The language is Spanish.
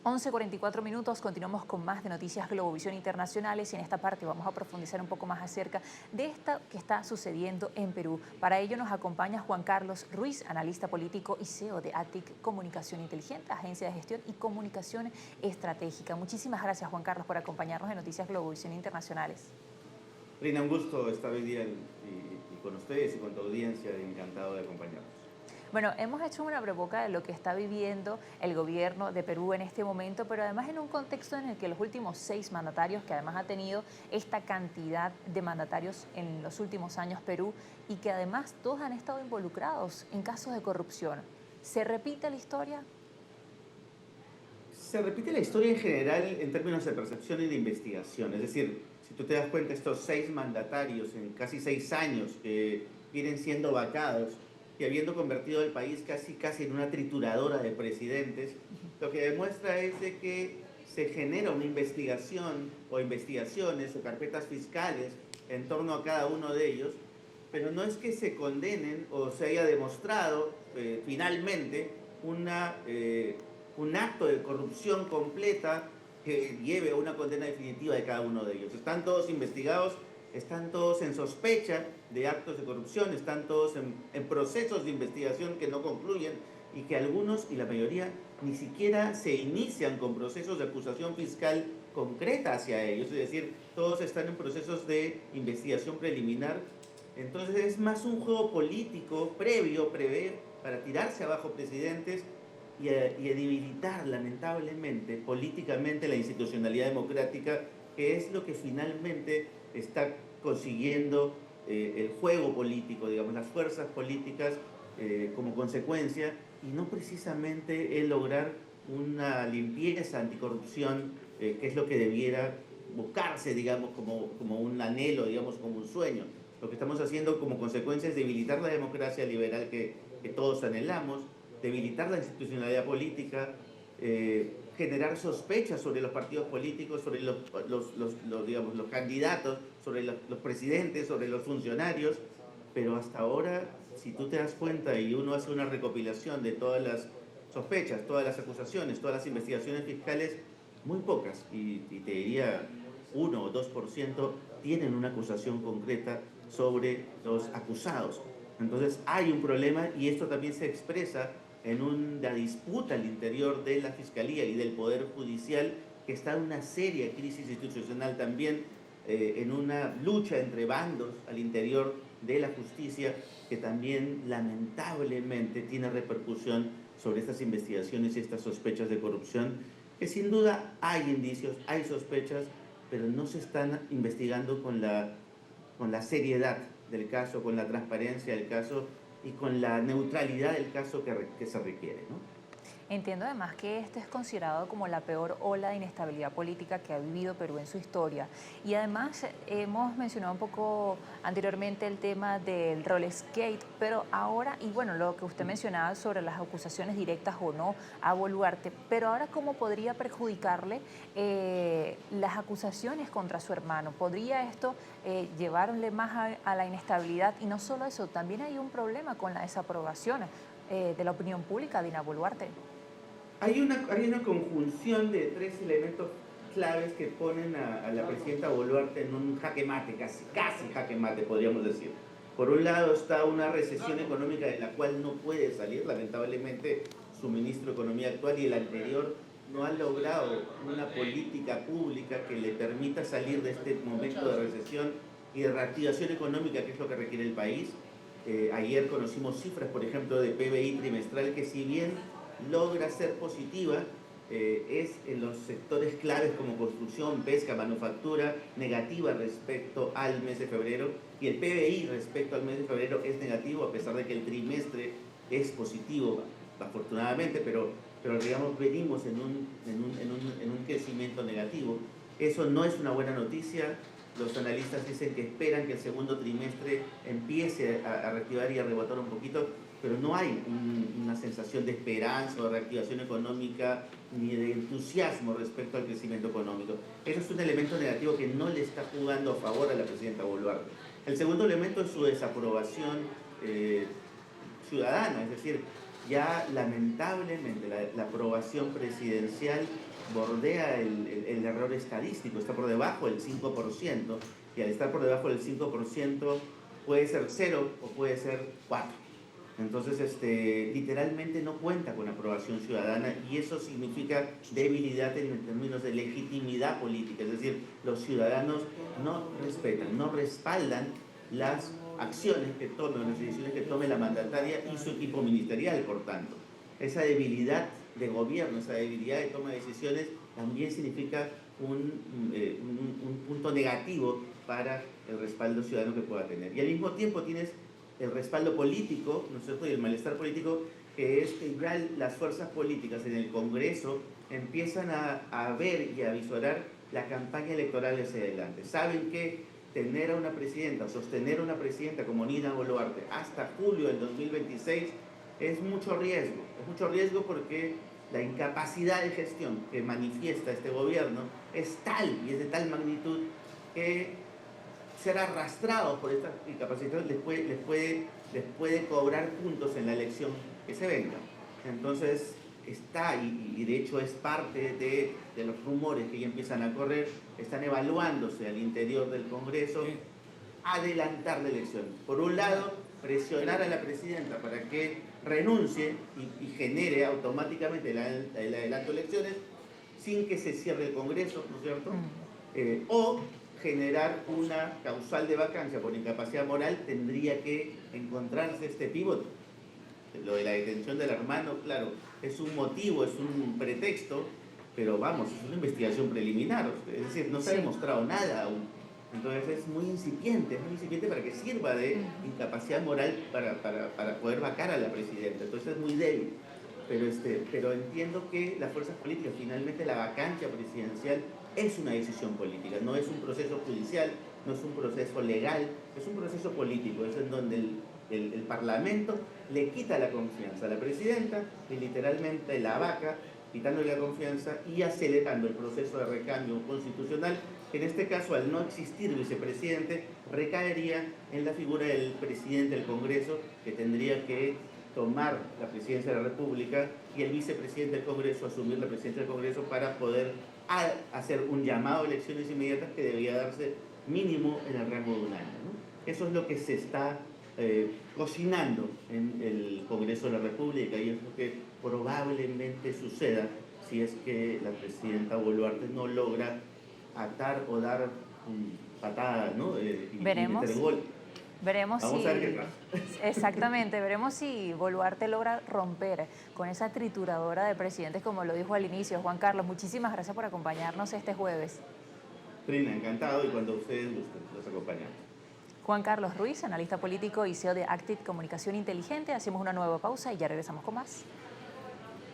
11:44 minutos, continuamos con más de Noticias Globovisión Internacionales y en esta parte vamos a profundizar un poco más acerca de esto que está sucediendo en Perú. Para ello nos acompaña Juan Carlos Ruiz, analista político y CEO de ATIC Comunicación Inteligente, Agencia de Gestión y Comunicación Estratégica. Muchísimas gracias, Juan Carlos, por acompañarnos en Noticias Globovisión Internacionales. Rina, un gusto estar hoy día y con ustedes y con tu audiencia, encantado de acompañarnos. Bueno, hemos hecho una preboca de lo que está viviendo el gobierno de Perú en este momento, pero además en un contexto en el que los últimos 6 mandatarios, que además ha tenido esta cantidad de mandatarios en los últimos años Perú, y que además todos han estado involucrados en casos de corrupción. ¿Se repite la historia? Se repite la historia en general en términos de percepción y de investigación. Es decir, si tú te das cuenta, estos 6 mandatarios en casi 6 años que vienen siendo vacados y habiendo convertido el país casi en una trituradora de presidentes, lo que demuestra es de que se genera una investigación o investigaciones o carpetas fiscales en torno a cada uno de ellos, pero no es que se condenen o se haya demostrado finalmente un acto de corrupción completa que lleve a una condena definitiva de cada uno de ellos. Están todos investigados, están todos en sospecha de actos de corrupción, están todos en procesos de investigación que no concluyen y que algunos, y la mayoría, ni siquiera se inician con procesos de acusación fiscal concreta hacia ellos, es decir, todos están en procesos de investigación preliminar. Entonces es más un juego político previo, prever, para tirarse abajo presidentes y a debilitar lamentablemente políticamente la institucionalidad democrática, que es lo que finalmente está consiguiendo el juego político, digamos, las fuerzas políticas como consecuencia, y no precisamente el lograr una limpieza anticorrupción, que es lo que debiera buscarse, digamos, como un anhelo, digamos, como un sueño. Lo que estamos haciendo como consecuencia es debilitar la democracia liberal que todos anhelamos, debilitar la institucionalidad política, generar sospechas sobre los partidos políticos, sobre digamos, los candidatos, sobre los presidentes, sobre los funcionarios, pero hasta ahora, si tú te das cuenta y uno hace una recopilación de todas las sospechas, todas las acusaciones, todas las investigaciones fiscales, muy pocas, y te diría 1 o 2%, tienen una acusación concreta sobre los acusados. Entonces hay un problema y esto también se expresa en una disputa al interior de la Fiscalía y del Poder Judicial, que está en una seria crisis institucional también, en una lucha entre bandos al interior de la justicia, que también lamentablemente tiene repercusión sobre estas investigaciones y estas sospechas de corrupción, que sin duda hay indicios, hay sospechas, pero no se están investigando con la seriedad del caso, con la transparencia del caso y con la neutralidad del caso que se requiere, ¿no? Entiendo además que este es considerado como la peor ola de inestabilidad política que ha vivido Perú en su historia. Y además hemos mencionado un poco anteriormente el tema del Rolexgate, pero ahora, y bueno, lo que usted mencionaba sobre las acusaciones directas o no a Boluarte, pero ahora ¿cómo podría perjudicarle las acusaciones contra su hermano? ¿Podría esto llevarle más a la inestabilidad? Y no solo eso, también hay un problema con la desaprobación de la opinión pública de Dina Boluarte. Hay una conjunción de 3 elementos claves que ponen a la presidenta Boluarte en un jaque mate, casi jaque mate, podríamos decir. Por un lado está una recesión económica de la cual no puede salir, lamentablemente su ministro de Economía actual y el anterior no han logrado una política pública que le permita salir de este momento de recesión y de reactivación económica, que es lo que requiere el país. Ayer conocimos cifras, por ejemplo, de PBI trimestral, que si bien logra ser positiva, es en los sectores claves como construcción, pesca, manufactura, negativa respecto al mes de febrero, y el PBI respecto al mes de febrero es negativo, a pesar de que el trimestre es positivo, afortunadamente, pero digamos, venimos en un crecimiento negativo. Eso no es una buena noticia. Los analistas dicen que esperan que el segundo trimestre empiece a reactivar y a rebotar un poquito, pero no hay una sensación de esperanza o de reactivación económica ni de entusiasmo respecto al crecimiento económico. Eso es un elemento negativo que no le está jugando a favor a la presidenta Boluarte. El segundo elemento es su desaprobación ciudadana, es decir, ya lamentablemente la aprobación presidencial bordea el error estadístico, está por debajo del 5%, y al estar por debajo del 5% puede ser 0 o puede ser 4. Entonces, literalmente no cuenta con aprobación ciudadana, y eso significa debilidad en términos de legitimidad política. Es decir, los ciudadanos no respetan, no respaldan las acciones que tomen, las decisiones que tome la mandataria y su equipo ministerial, por tanto. Esa debilidad de gobierno, esa debilidad de toma de decisiones también significa un punto negativo para el respaldo ciudadano que pueda tener. Y al mismo tiempo tienes el respaldo político, ¿no es cierto?, y el malestar político, que es que ya las fuerzas políticas en el Congreso empiezan a ver y a visorar la campaña electoral hacia adelante. Saben que tener a una presidenta, sostener a una presidenta como Dina Boluarte hasta julio del 2026 es mucho riesgo porque la incapacidad de gestión que manifiesta este gobierno es tal y es de tal magnitud que ser arrastrados por esta incapacidad les puede cobrar puntos en la elección que se venga. Entonces está, y de hecho es parte de los rumores que ya empiezan a correr, están evaluándose al interior del Congreso adelantar la elección. Por un lado, presionar a la presidenta para que renuncie y genere automáticamente el adelanto de elecciones sin que se cierre el Congreso, ¿no es cierto? O generar una causal de vacancia por incapacidad moral. Tendría que encontrarse este pívot. Lo de la detención del hermano, claro, es un motivo, es un pretexto, pero vamos, es una investigación preliminar, es decir, no se ha demostrado nada aún. Entonces es muy incipiente para que sirva de incapacidad moral para poder vacar a la presidenta. Entonces es muy débil. Pero entiendo que las fuerzas políticas, finalmente la vacancia presidencial es una decisión política, no es un proceso judicial, no es un proceso legal, es un proceso político, es en donde el Parlamento le quita la confianza a la presidenta y literalmente la vaca, quitándole la confianza y acelerando el proceso de recambio constitucional, que en este caso, al no existir vicepresidente, recaería en la figura del presidente del Congreso, que tendría que tomar la presidencia de la República, y el vicepresidente del Congreso asumir la presidencia del Congreso para poder hacer un llamado a elecciones inmediatas que debería darse mínimo en el rango de un año, ¿no? Eso es lo que se está cocinando en el Congreso de la República, y es lo que probablemente suceda si es que la presidenta Boluarte no logra atar o dar patadas, ¿no? Y Veremos. meter gol. Veremos Vamos si, a ver qué pasa. exactamente, veremos si Boluarte logra romper con esa trituradora de presidentes, como lo dijo al inicio. Juan Carlos, muchísimas gracias por acompañarnos este jueves. Trina, encantado, y cuando ustedes gusten, los acompañamos. Juan Carlos Ruiz, analista político y CEO de Active Comunicación Inteligente. Hacemos una nueva pausa y ya regresamos con más.